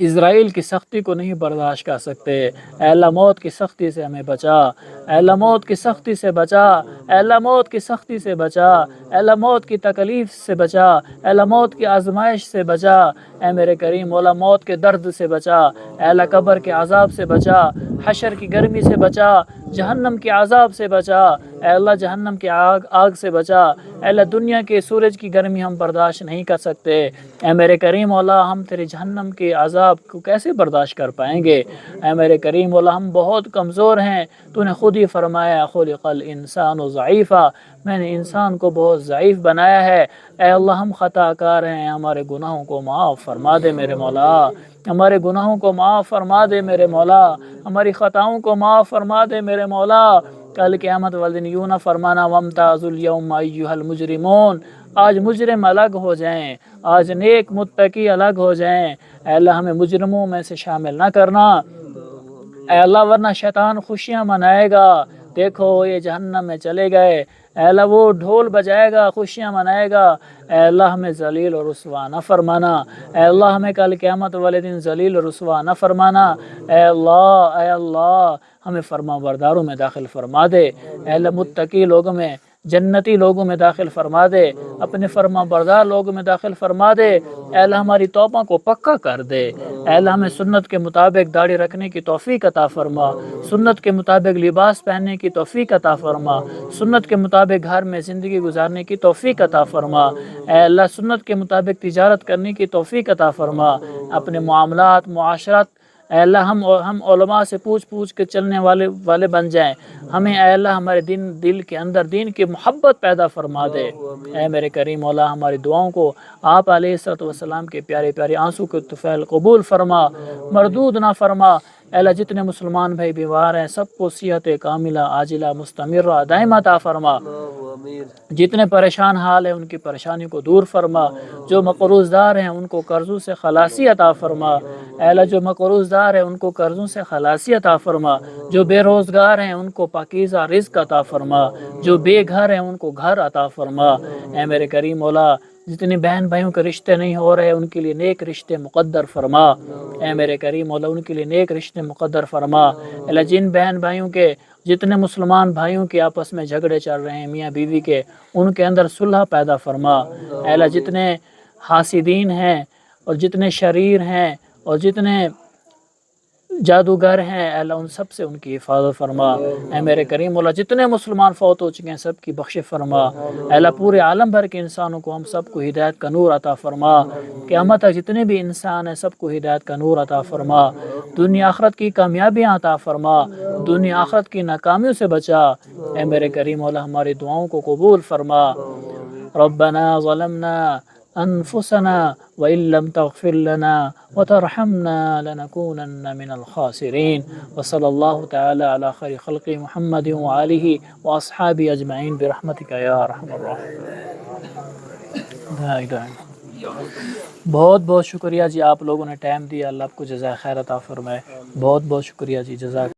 اسرائیل کی سختی کو نہیں برداشت کر سکتے۔ اے اللہ موت کی سختی سے ہمیں بچا، اے اللہ موت کی سختی سے بچا، اے اللہ موت کی سختی سے بچا، اے اللہ موت کی تکلیف سے بچا، اے اللہ موت کی آزمائش سے بچا، اے میرے کریم مولا موت کے درد سے بچا، اے اللہ قبر کے عذاب سے بچا، حشر کی گرمی سے بچا، جہنم کے عذاب سے بچا، اے اللہ جہنم کی آگ سے بچا، اے اللہ دنیا کے سورج کی گرمی ہم برداشت نہیں کر سکتے، اے میرے کریم مولا ہم تیرے جہنم کے عذاب کو کیسے برداشت کر پائیں گے، اے میرے کریم مولا ہم بہت کمزور ہیں، تو نے خود ہی فرمایا خلق الانسان ضعیفا، میں نے انسان کو بہت ضعیف بنایا ہے، اے اللہ ہم خطا کار ہیں، ہمارے گناہوں کو معاف فرما دے میرے مولا، ہمارے گناہوں کو معاف فرما دے میرے مولا، ہماری خطاؤں کو معاف فرما دے میرے مولا، کل قیامت والدین یوں نہ فرمانا وامتاز اليوم ایھا المجرمون، آج مجرم الگ ہو جائیں، آج نیک متقی الگ ہو جائیں، اے اللہ ہمیں مجرموں میں سے شامل نہ کرنا، اے اللہ ورنہ شیطان خوشیاں منائے گا، دیکھو یہ جہنم میں چلے گئے، اے اللہ وہ ڈھول بجائے گا خوشیاں منائے گا، اے اللہ ہمیں ذلیل اور رسوا نہ فرمانا، اے اللہ ہمیں کل قیامت والے دن ذلیل اور رسوا نہ فرمانا، اے اللہ ہمیں فرما برداروں میں داخل فرما دے، اے اللہ متقی لوگوں میں جنتی لوگوں میں داخل فرما دے، اپنے فرما بردار لوگوں میں داخل فرما دے، اے اللہ ہماری توبہ کو پکا کر دے، اے اللہ ہمیں سنت کے مطابق داڑھی رکھنے کی توفیق عطا فرما، سنت کے مطابق لباس پہننے کی توفیق عطا فرما، سنت کے مطابق گھر میں زندگی گزارنے کی توفیق عطا فرما، اے اللہ سنت کے مطابق تجارت کرنے کی توفیق عطا فرما، اپنے معاملات معاشرت اے اللہ ہم علماء سے پوچھ کے چلنے والے بن جائیں، ہمیں اے اللہ ہمارے دل کے اندر دین کی محبت پیدا فرما دے، اے میرے کریم مولا ہماری دعاؤں کو آپ علیہ الصلوۃ والسلام کے پیارے پیارے آنسو کے طفیل قبول فرما، مردود نہ فرما، اے اللہ جتنے مسلمان بھائی بیمار ہیں سب کو صحت کاملہ عاجلہ مستمرہ دائمہ عطا فرما، جتنے پریشان حال ہیں ان کی پریشانی کو دور فرما، جو مقروض دار ہیں ان کو قرضوں سے خلاصی عطا فرما، اے اللہ جو مقروض دار ہیں ان کو قرضوں سے خلاصی عطا فرما، جو بے روزگار ہیں ان کو پاکیزہ رزق عطا فرما، جو بے گھر ہیں ان کو گھر عطا فرما، اے میرے کریم مولا جتنی بہن بھائیوں کے رشتے نہیں ہو رہے ان کے لیے نیک رشتے مقدر فرما، اے میرے کریم مولا ان کے لیے نیک رشتے مقدر فرما، اے اللہ جن بہن بھائیوں کے جتنے مسلمان بھائیوں کے آپس میں جھگڑے چل رہے ہیں میاں بیوی کے ان کے اندر صلح پیدا فرما، اے اللہ جتنے حاسدین ہیں اور جتنے شریر ہیں اور جتنے جادوگر ہیں اے اللہ ان سب سے ان کی حفاظت فرما، اے میرے کریم مولا جتنے مسلمان فوت ہو چکے ہیں سب کی بخش فرما، اے اللہ پورے عالم بھر کے انسانوں کو ہم سب کو ہدایت کا نور عطا فرما، قیامت تک جتنے بھی انسان ہیں سب کو ہدایت کا نور عطا فرما، دنیا آخرت کی کامیابیاں عطا فرما، دنیا آخرت کی ناکامیوں سے بچا، اے میرے کریم مولا ہماری دعاؤں کو قبول فرما، ربنا ظلمنا أنفسنا وإن لم تغفر لنا وترحمنا لنكونن من الخاسرين، وصلى الله تعالى على خير خلق محمد وآله وأصحابه أجمعين برحمتك يا أرحم الراحمين۔ لا إله إلا اللہ۔ بہت شکریہ جی آپ لوگوں نے ٹائم دیا، اللہ آپ کو جزائے خیر عطا فرمائے، بہت شکریہ جی، جزاک